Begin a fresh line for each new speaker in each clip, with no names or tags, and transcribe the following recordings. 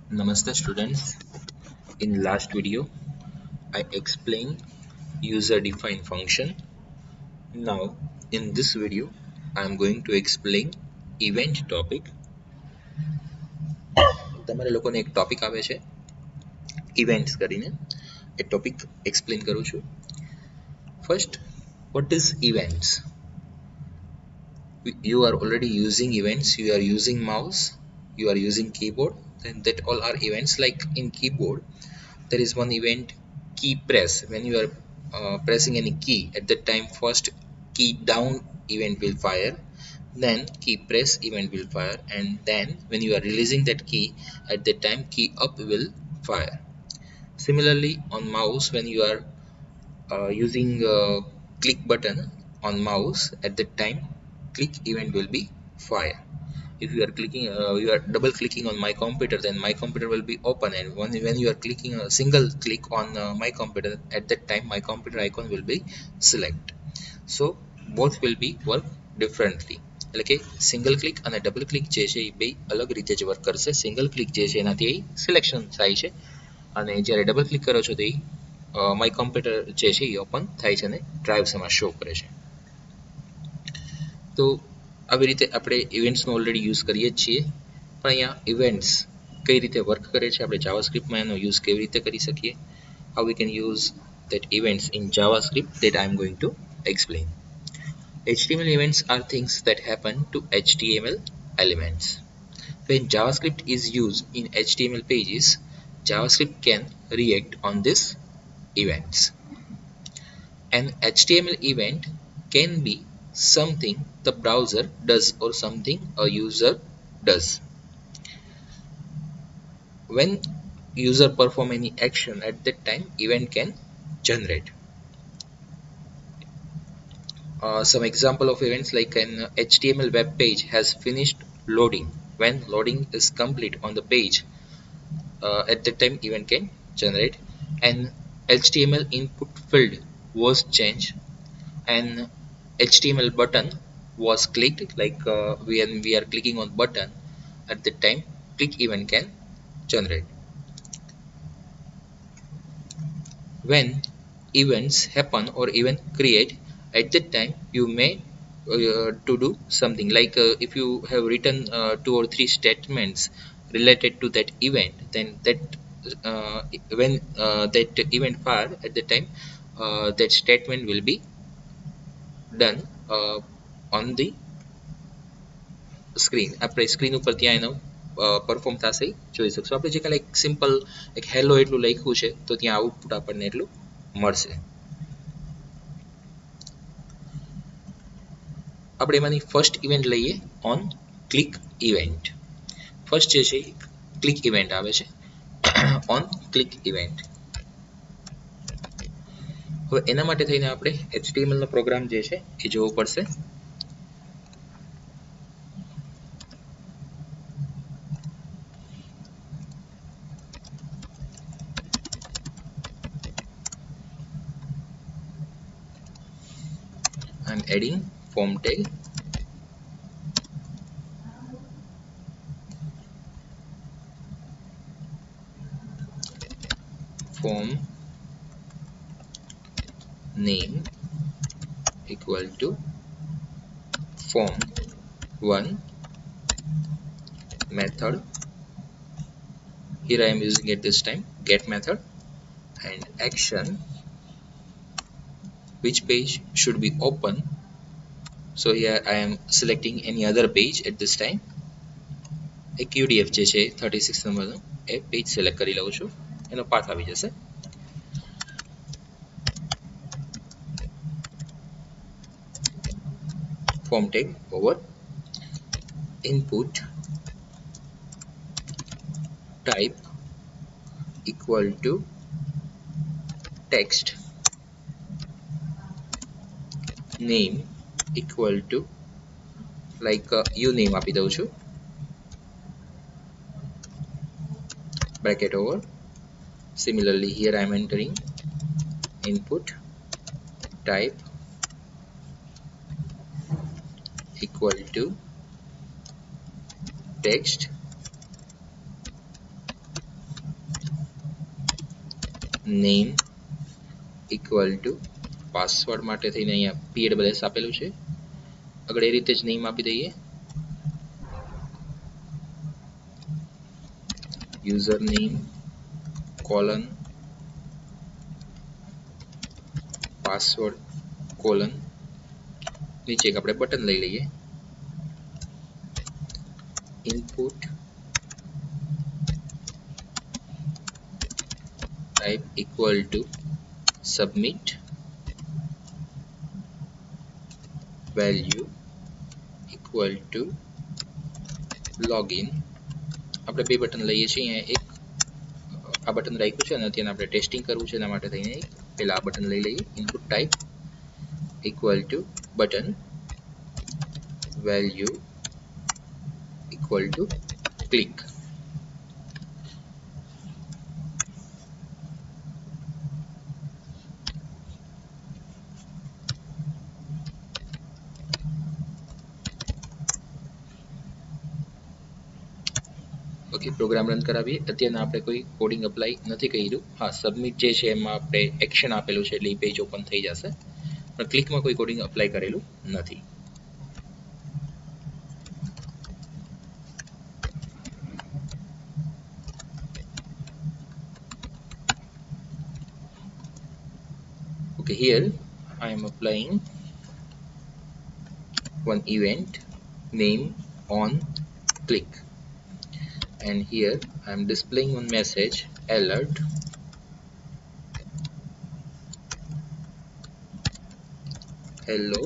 Namaste students. In last video, I explained user defined function. Now, in this video, I am going to explain event topic. તમારે લોકોને એક topic આવે છે events કરીને એ topic explain કરું છું. First, what is events? You are already using events. You are using mouse. You are using keyboard. Then that all are events. Like in keyboard, there is one event key press. When you are pressing any key, at that time first key down event will fire, then key press event will fire, and then when you are releasing that key, at that time key up will fire. Similarly, on mouse, when you are using click button on mouse, at that time click event will be fire. If you are clicking you are double clicking on my computer, then my computer will be open, and when you are clicking a single click on my computer, at that time my computer icon will be select. So both will be work differently. એટલે કે single click અને double click જે છે એ બે અલગ રીતે જ work કરશે. સિંગલ ક્લિક જે છે એનાથી સિલેક્શન થાય છે, અને જ્યારે ડબલ ક્લિક કરો છો તો એ માય કમ્પ્યુટર જે છે એ ઓપન થાય છે અને ડ્રાઇવ્સ એમાં શો કરે છે. તો આવી રીતે આપણે ઇવેન્ટ્સનો ઓલરેડી યુઝ કરીએ જ છીએ, પણ અહીંયા ઇવેન્ટ્સ કઈ રીતે વર્ક કરે છે, આપણે જાવાસ્ક્રિપ્ટમાં એનો યુઝ કેવી રીતે કરી શકીએ, how we can use that events in JavaScript, that I am going to explain. HTML events are things that happen to HTML elements. When JavaScript is used in HTML pages, JavaScript can react on these events. An HTML event can be something the browser does or something a user does. When user perform any action, at that time event can generate. Some example of events, like an HTML web page has finished loading. When loading is complete on the page, at that time event can generate. An HTML input field was changed. An HTML button was clicked, like when we are clicking on button, at that time click event can generate. When events happen or event create, at that time you may to do something, like if you have written 2 or 3 statements related to that event, then that when that event fired, at the time that statement will be done on the screen. આપણે screen ઉપર ત્યાં એનો perform થશે જોઈ શકશો. આપણે જે કાલે એક સિમ્પલ એક હેલો એટલું લખ્યું છે, તો ત્યાં આઉટપુટ આપણને એટલું મળશે. આપણે એમાંની ફર્સ્ટ ઇવેન્ટ લઈએ, ઓન ક્લિક ઇવેન્ટ. ફર્સ્ટ જે છે ક્લિક ઇવેન્ટ આવે છે, ઓન ક્લિક ઇવેન્ટ. હવે એના માટે થઈને આપણે HTML નો પ્રોગ્રામ જે છે એ જોવો પડશે. I'm adding form tag, form name equal to form1 method. Here I am using at this time get method, and action, which page should be open. So here I am selecting any other page at this time. એક UDF જે છે 36 નંબરનું એ page select કરી લઉં છું, એનો path આવી જશે. form tag over input type equal to text, name equal to like uname આપી દઉં છું, bracket over. Similarly here I am entering input type equal to text, name equal to password માટે થઈને અહીંયા PWS આપેલું છે, આગળ એ રીતે જ નેમ આપી દઈએ, user name colon password colon, નીચે એક આપણે બટન લઈ લઈએ, input type equal to submit, value equal to login. આપણે બે બટન લઈએ છીએ, અહીંયા એક આ બટન રાખ્યું છે અને અત્યારે આપણે ટેસ્ટિંગ કરવું છે, એના માટે થઈને પહેલા આ બટન લઈ લઈએ, input type equal to button, value equal to click. Okay, program run કરાવીએ. અત્યારના આપણે કોઈ કોડિંગ અપ્લાય નથી કર્યું. હા, સબમિટ જે છે એમાં આપણે એક્શન આપેલું છે એટલે એ પેજ ઓપન થઈ જશે, પણ ક્લિકમાં કોઈ કોડિંગ અપ્લાય કરેલું નથી. Okay, here I am applying one event name on click, and here I am displaying one message alert hello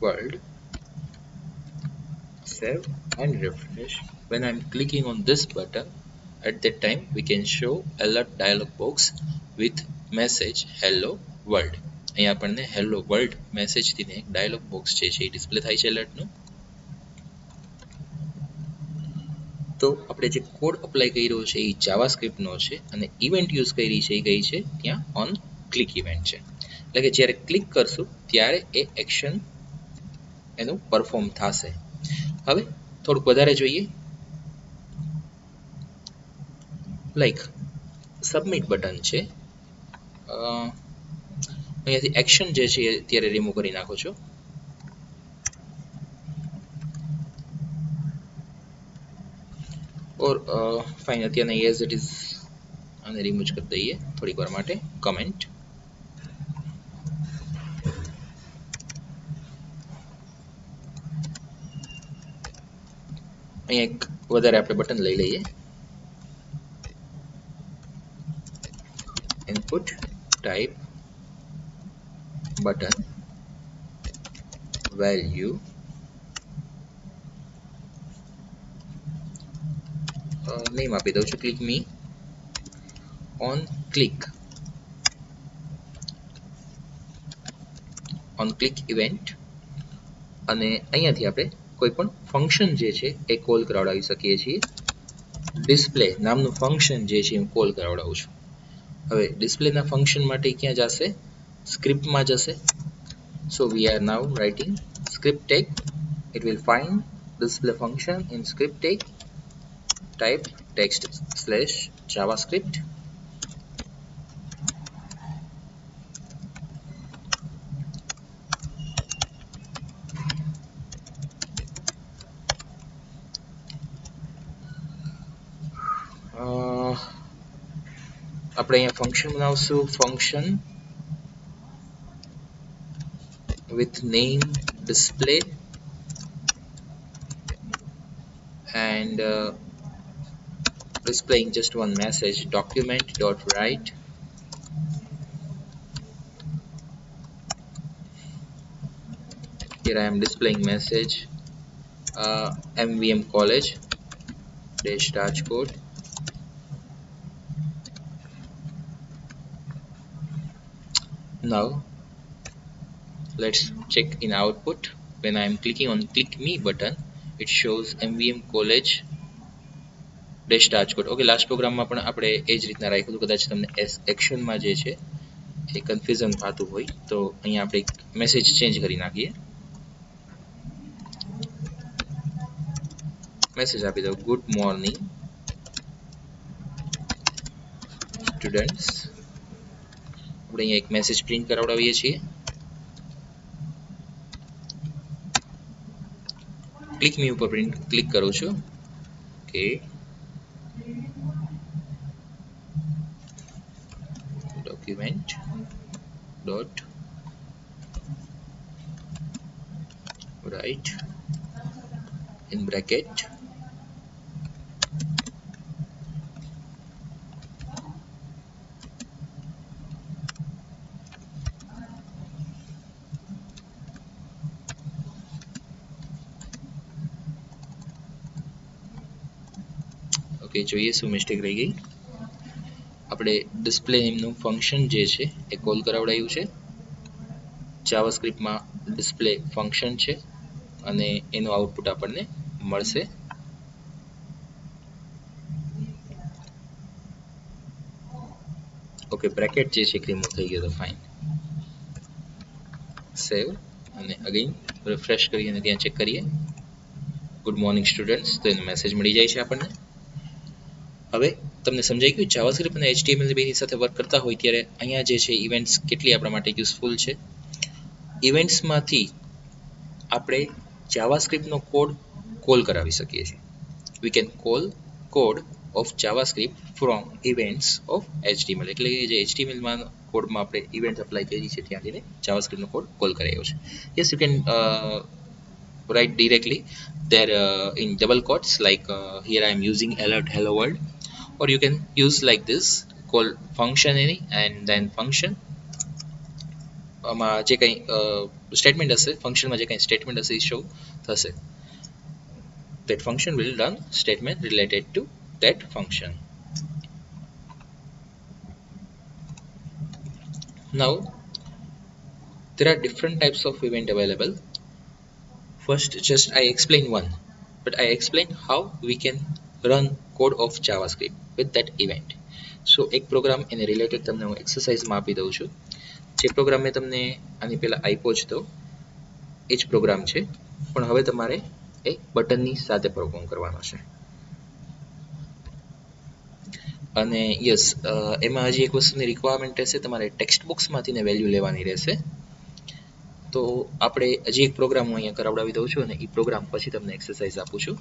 world. Save and refresh. When I am clicking on this button, at that time we can show alert dialog box with message hello world. અહીંયા આપણને hello world message થી એક dialog box છે એ display થાય છે એલર્ટનું. તો આપણે જે કોડ અપ્લાય કર્યો છે એ જાવાસ્ક્રિપ્ટનો છે અને ઇવેન્ટ યુઝ કરી છે એ કઈ છે ત્યાં ઓન ક્લિક ઇવેન્ટ છે, એટલે કે જ્યારે ક્લિક કરશું ત્યારે એ એક્શન એનું પરફોર્મ થશે. હવે થોડુંક વધારે જોઈએ, લાઈક સબમિટ બટન છે, અહીંયાથી એક્શન જે છે એ અત્યારે રિમૂવ કરી નાખો છો. ઓર ફાઇન, અત્યારના એઝ ઇટ ઇઝ આને રિમૂવ કરી દઈએ થોડીક વાર માટે. કમેન્ટ અહીંયા એક વધારે આપણે બટન લઈ લઈએ, input type button, value name આપી દઉં છું click me on click event, અને અહીંયાથી આપણે કોઈ પણ ફંક્શન જે છે એ કોલ કરાવડાવી શકીએ છીએ. ડિસ્પ્લે નામનું ફંક્શન જે છે હું કોલ કરાવડાવું છું. હવે ડિસ્પ્લેના ફંક્શન માટે ક્યાં જશે? સ્ક્રિપ્ટમાં જશે. So we are now writing script tag. It will find display function in script tag. Type text slash javascript. આપણે અહીંયા ફંક્શન બનાવશું, function with name display and displaying just one message, document.write here I am displaying message MVM college dash Rajkot. Now let's check in output. When I am clicking on click me button, it shows MVM college dash Rajkot. Okay, last પ્રોગ્રામમાં પણ આપણે એ જ રીતના રાખ્યું હતું, કદાચ તમને એક્શનમાં જે છે એ કન્ફ્યુઝન થતું હોય તો અહીંયા આપણે મેસેજ ચેન્જ કરી નાખીએ, મેસેજ આપી દો ગુડ મોર્નિંગ સ્ટુડન્ટ્સ આપણે અહીંયા એક મેસેજ પ્રિન્ટ કરાવડાવીએ છીએ. ક્લિક મી ઉપર પ્રિન્ટ ક્લિક કરું છું. Okay, document dot write in bracket okay. જોઈએ શું મિસ્ટેક રહી ગઈ. આપણે ડિસ્પ્લે નેમનું ફંક્શન જે છે એ કોલ કરાવડાયું છે. જાવાસ્ક્રિપ્ટમાં ડિસ્પ્લે ફંક્શન છે અને એનું આઉટપુટ આપણને મળશે. ઓકે, બ્રેકેટ જે છે રિમૂવ થઈ ગયો તો ફાઇન. સેવ અને અગેન રિફ્રેશ કરી અને ત્યાં ચેક કરીએ. ગુડ મોર્નિંગ સ્ટુડન્ટ્સ, તો એનો મેસેજ મળી જાય છે આપણને. હવે તમને સમજાઈ ગયું જાવાસ્ક્રિપ્ટ અને HTML બેની સાથે વર્ક કરતા હોય ત્યારે અહીંયા જે છે ઇવેન્ટ્સ કેટલી આપણા માટે યુઝફુલ છે. ઇવેન્ટ્સમાંથી આપણે જાવાસ્ક્રિપ્ટનો કોડ કોલ કરાવી શકીએ છીએ. We can call code of JavaScript from events of HTML. એટલે કે જે HTMLમાં કોડમાં આપણે ઇવેન્ટ અપ્લાય કરી છે ત્યાં જઈને જાવાસ્ક્રિપ્ટનો કોડ કોલ કરાયો છે. Yes, you can write directly there in double quotes like here I am using alert hello world, or you can use like this call function any and then function જે કંઈ statement હશે ફંક્શનમાં જે કંઈ statement હશે એ show થશે. that function will run statement related to that function. Now there are different types of event available. First, just I explain one, but I explain how we can run code of JavaScript with that event. So એક programme એને related તમને હું એક્સરસાઇઝમાં આપી દઉં છું. જે programme મેં તમને આની પહેલાં આપ્યો જ તો એ જ પ્રોગ્રામ છે, પણ હવે તમારે એક બટનની સાથે પરફોર્મ કરવાનો છે. અને યસ, એમાં હજી એક વસ્તુની રિક્વાયરમેન્ટ રહેશે, તમારે ટેક્સ્ટ બુક્સમાંથી ને વેલ્યુ લેવાની રહેશે. તો આપણે હજી એક પ્રોગ્રામ હું અહીંયા કરાવડાવી દઉં છું અને એ પ્રોગ્રામ પછી તમને એક્સરસાઇઝ આપું છું.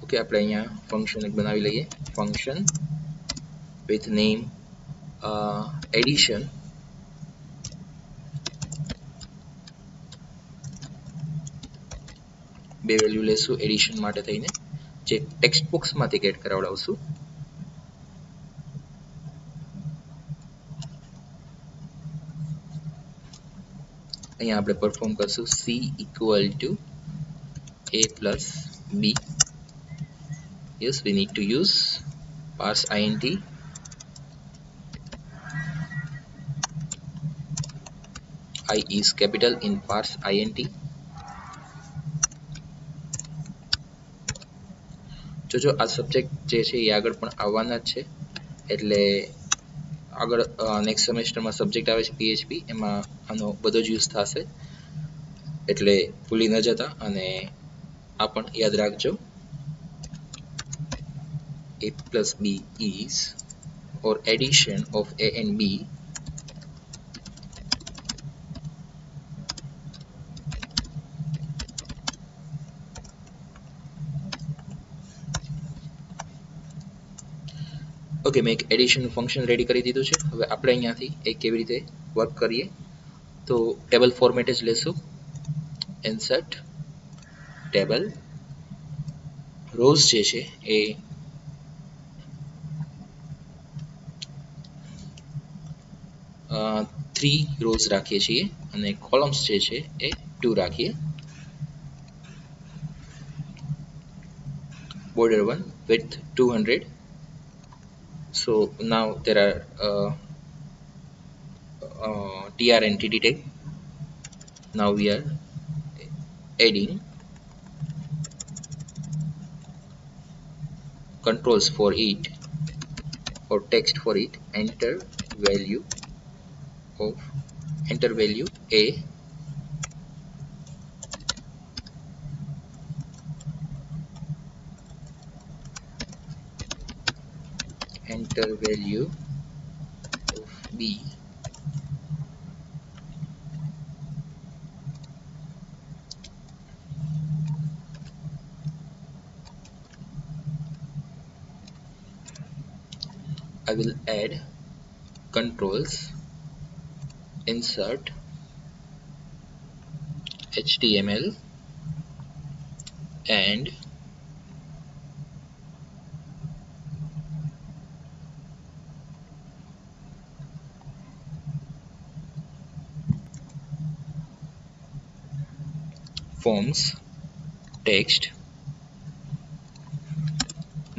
ઓકે, આપણે અહીંયા ફંક્શન એક બનાવી લઈએ. ફંક્શન with name addition બે વેલ્યુ લેશું એડિશન માટે થઈને, જે ટેક્સ્ટ બુક્સમાંથી ગેટ કરાવડાવશું. અહીંયા આપણે પરફોર્મ કરશું c equal to a plus b. yes, we need to use parse int I is capital in parse int. જો આ સબ્જેક્ટ જે છે એ આગળ પણ આવવાના જ છે, એટલે આગળ નેક્સ્ટ સેમેસ્ટરમાં સબ્જેક્ટ આવે છે PHP, એમાં આનો બધો જ યુઝ થશે, એટલે ભૂલી ન જતા. અને આ પણ યાદ રાખજો, a plus b is or addition of a and b okay. મેં એક એડિશનનું ફંક્શન રેડી કરી દીધું છે. હવે આપણે અહીંયાથી એ કેવી રીતે વર્ક કરીએ, તો ટેબલ ફોર્મેટ જ લેશું. ઇન્સર્ટ ટેબલ, રોઝ જે છે એ 3 રોઝ રાખીએ છીએ અને કોલમ્સ જે છે એ 2 રાખીએ. border 1 width 200. so now there are tr and td tag. now we are adding controls for it or text for it. Value of enter value a, enter value of b, I will add controls insert HTML and forms text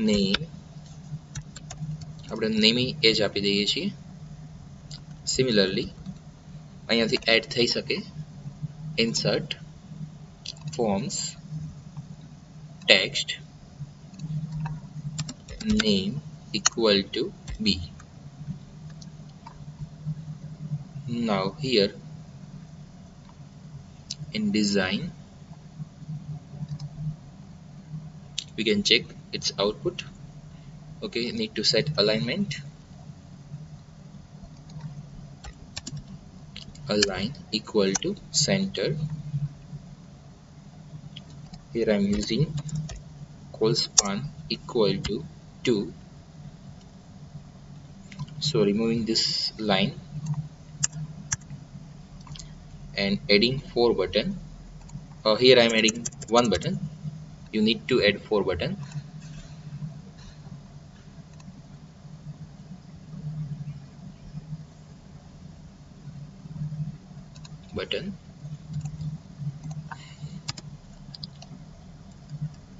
name. આપણે નેમી એજ આપી દઈએ છીએ. Similarly અહીંયાથી add થઈ શકે. Insert forms text name equal to b. Now here in design we can check its output. Okay, need to set alignment, align equal to center. Here I am using col span equal to 2. So removing this line and adding 4 button. Here I am adding 1 button. You need to add 4 button.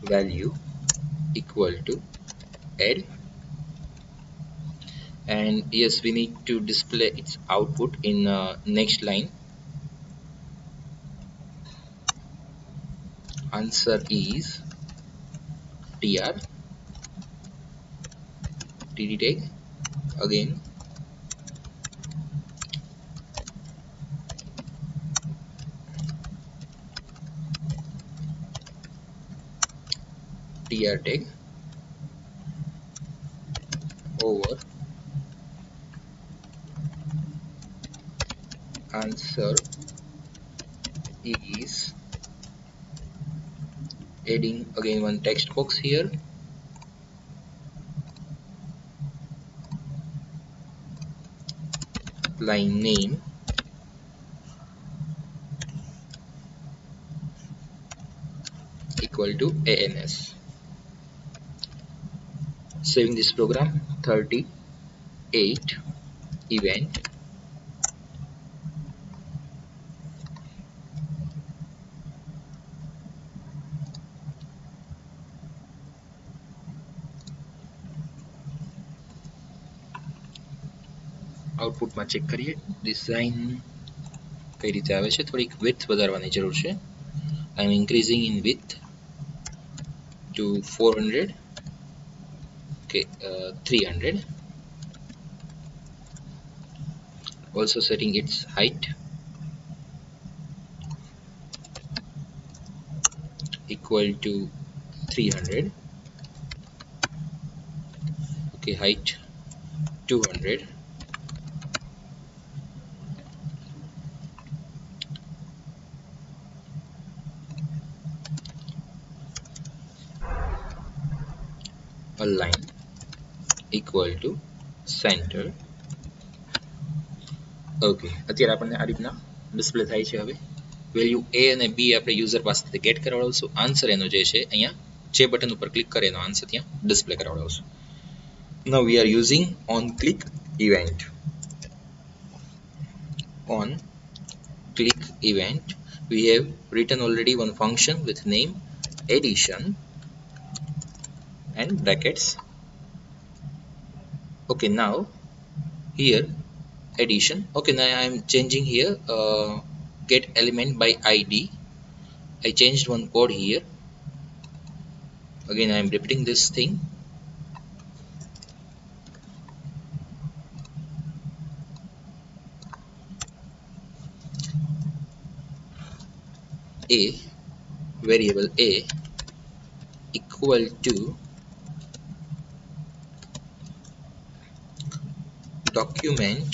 Value equal to add, and yes, we need to display its output in next line. Answer is tr td tag again tr tag over answer is, adding again one text box here, line name equal to ans. Saving this program. 38 event આઉટપુટમાં check કરીએ. Design કઈ રીતે આવે છે. થોડીક width વધારવાની જરૂર છે. I am increasing in width to 400. Okay, 300. Also setting its height equal to 300. Okay, height 200. Align equal to center. Okay, અત્યારે આપણને આ રીતના ડિસ્પ્લે થાય છે. હવે વેલ્યુ એ અને બી આપણે યુઝર પાસેથી ગેટ કરાવડાવશું. આન્સર એનો જે છે અહીંયા જે બટન ઉપર ક્લિક કરે એનો આન્સર ત્યાં display કરાવડાવશું. Now we are using on click event. On click event we have written already one function with name addition and brackets. Okay, now here addition. Okay, now I am changing here get element by id. I changed one code here. Again I am repeating this thing. a variable a equal to document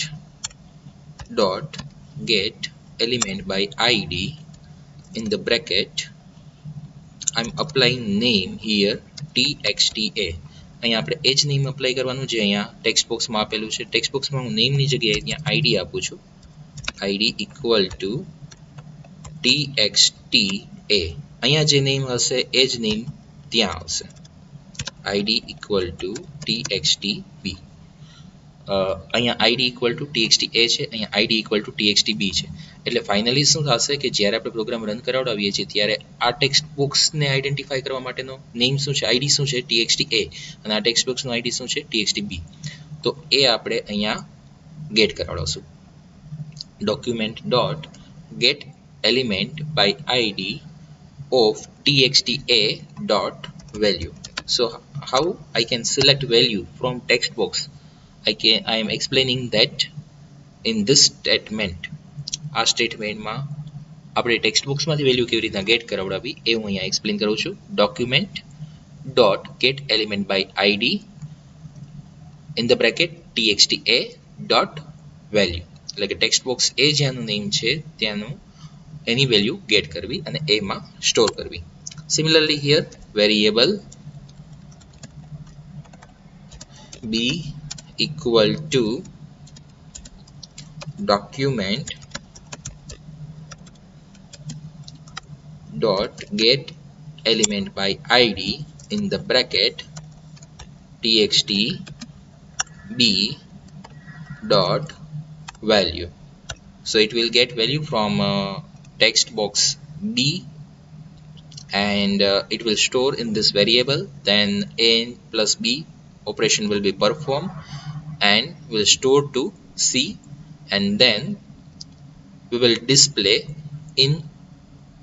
dot get element by id in the bracket. I'm applying name here txta. અહીંયા આપણે એ જ name apply કરવાનું જે અહીંયા text બોક્સમાં આપેલું છે. Text બોક્સમાં હું નેમની જગ્યાએ ત્યાં આઈડી આપું છું. ID equal to txta. અહીંયા જે નેમ હશે એ જ નેમ ત્યાં આવશે. ID equal to txtb. અહીંયા આઈડી ઇક્વલ ટુ txta છે, અહીંયા આઈડી ઇક્વલ ટુ txtb છે. એટલે ફાઇનલી શું થશે કે જ્યારે આપણે પ્રોગ્રામ રન કરાવડાવીએ છીએ ત્યારે આ ટેક્સ્ટ બોક્સને આઈડેન્ટિફાઈ કરવા માટેનો નેમ શું છે, આઈડી શું છે, txta, અને આ ટેક્સ્ટ બોક્સનું આઈડી શું છે, txtb. તો એ આપણે અહીંયા ગેટ કરાવડાવશું. Document dot get element by ID of txta dot value. So how I can select value from text box? I am explaining that in this statement. આ સ્ટેટમેન્ટમાં આપણે ટેક્સ્ટ બોક્સમાંથી વેલ્યુ કેવી રીતના ગેટ કરાવડાવી એ હું અહીંયા એક્સપ્લેન કરું છું. Document dot get element by ID in the bracket txta dot value. એટલે કે ટેક્સ્ટ બોક્સ એ જ્યાંનું નેમ છે ત્યાંનું એની વેલ્યુ ગેટ કરવી અને એમાં સ્ટોર કરવી. Similarly here variable b equal to document dot get element by id in the bracket txtb dot value. So it will get value from text box b and it will store in this variable. Then a plus b operation will be performed and will store to c, and then we will display in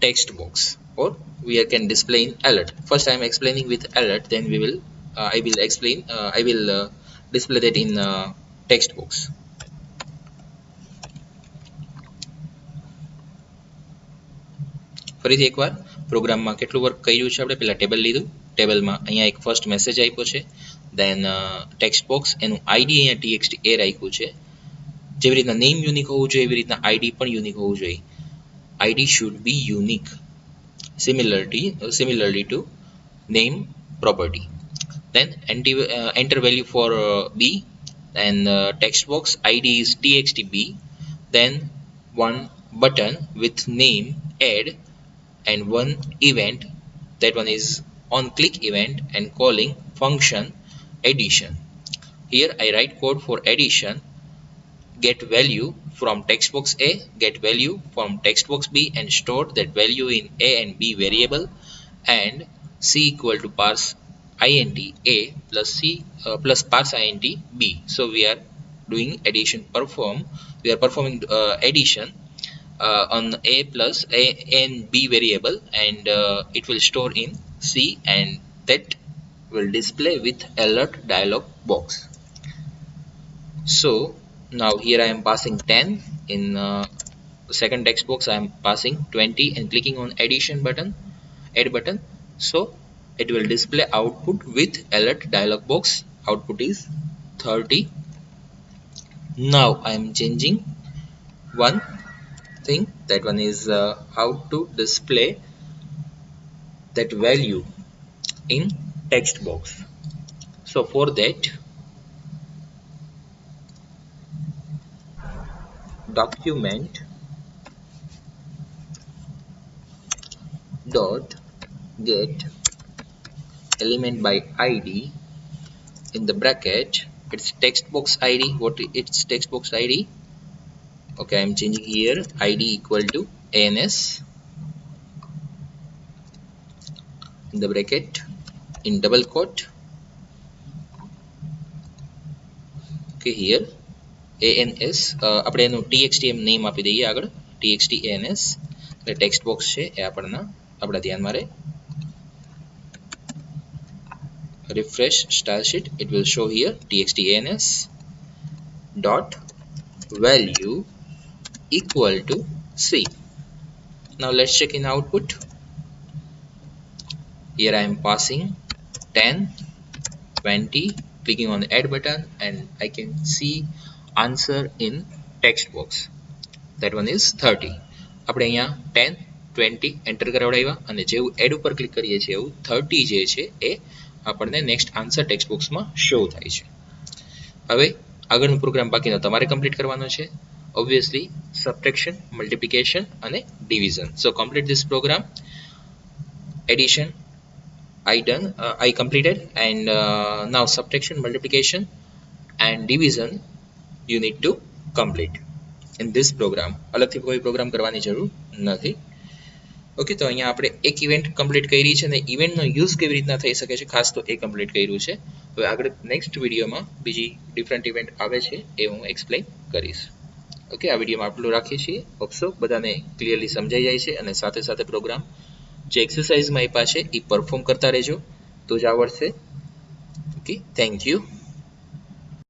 text box, or we can display in alert. First I am explaining with alert, then we will I will display that in text box. ફરીથી એકવાર પ્રોગ્રામમાં કેટલું work કર્યું છે આપણે. પહેલાં table લીધું, ટેબલમાં અહીંયા એક ફર્સ્ટ મેસેજ આપ્યો છે, દેન ટેક્સ્ટ બોક્સ એનું આઈડી અહીંયા txt એ રાખ્યું છે. જેવી રીતના નેમ યુનિક હોવું જોઈએ એવી રીતના આઈડી પણ યુનિક હોવું જોઈએ. ID should B unique similarly to name property. Then enter value for b, and text box id is txtb. Then one button with name add, and one event, that one is on click event, and calling function addition. Here I write code for addition. Get value from text box a, get value from text box b, and store that value in a and b variable, and c equal to parse int a plus c plus parse int b. So we are doing addition we are performing addition on a plus a and b variable, and it will store in c, and that will display with alert dialog box. So now here I am passing 10 in second text box. I am passing 20 and clicking on addition button, add button. So it will display output with alert dialog box. Output is 30. Now I am changing one thing, that one is how to display that value in text box. So for that, document dot get element by id in the bracket, it's text box id. What it's text box id? Okay, I am changing here id equal to ans in the bracket in double quote. Okay, here ans આપણે એનું txt એમ name આપી દઈએ આગળ, txt ans. એટલે text box છે એ આપણા ધ્યાનમાં રહે. refresh style sheet, it will show here txt ans dot value equal to c. Now let's check in output. Here I am passing 10, 20, clicking on the add button, and I can see answer in text box. That one is 30. આપણે અહીંયા 10, 20 enter કરાવડાવ્યા અને જેવું add ઉપર click કરીએ છીએ એવું 30 જે છે એ આપણને નેક્સ્ટ આન્સર ટેક્સ્ટ બોક્સમાં શો થાય છે. હવે આગળનો પ્રોગ્રામ બાકીનો તમારે કમ્પ્લીટ કરવાનો છે. ઓબ્વિયસલી સબટ્રેક્શન, મલ્ટિપ્લિકેશન અને ડિવિઝન. So complete this program. Addition I completed, and now subtraction, multiplication and division you need to complete in this program. અલગથી કોઈ પ્રોગ્રામ કરવાની જરૂર નથી. ઓકે, તો અહીંયા આપણે એક ઇવેન્ટ કમ્પ્લીટ કરી છે અને ઇવેન્ટનો યુઝ કેવી રીતના થઈ શકે છે ખાસ તો એ કમ્પ્લીટ કર્યું છે. હવે આગળ નેક્સ્ટ વિડીયોમાં બીજી ડિફરન્ટ ઇવેન્ટ આવે છે એ હું એક્સપ્લેન કરીશ. ઓકે, આ વિડીયોમાં આટલું રાખીએ છીએ. હોપસો બધાને ક્લિયરલી સમજાઈ જાય છે અને સાથે સાથે પ્રોગ્રામ જે એક્સરસાઇઝમાં આપ્યા છે એ પરફોર્મ કરતા રહેજો તો જ આવડશે. Okay, thank you.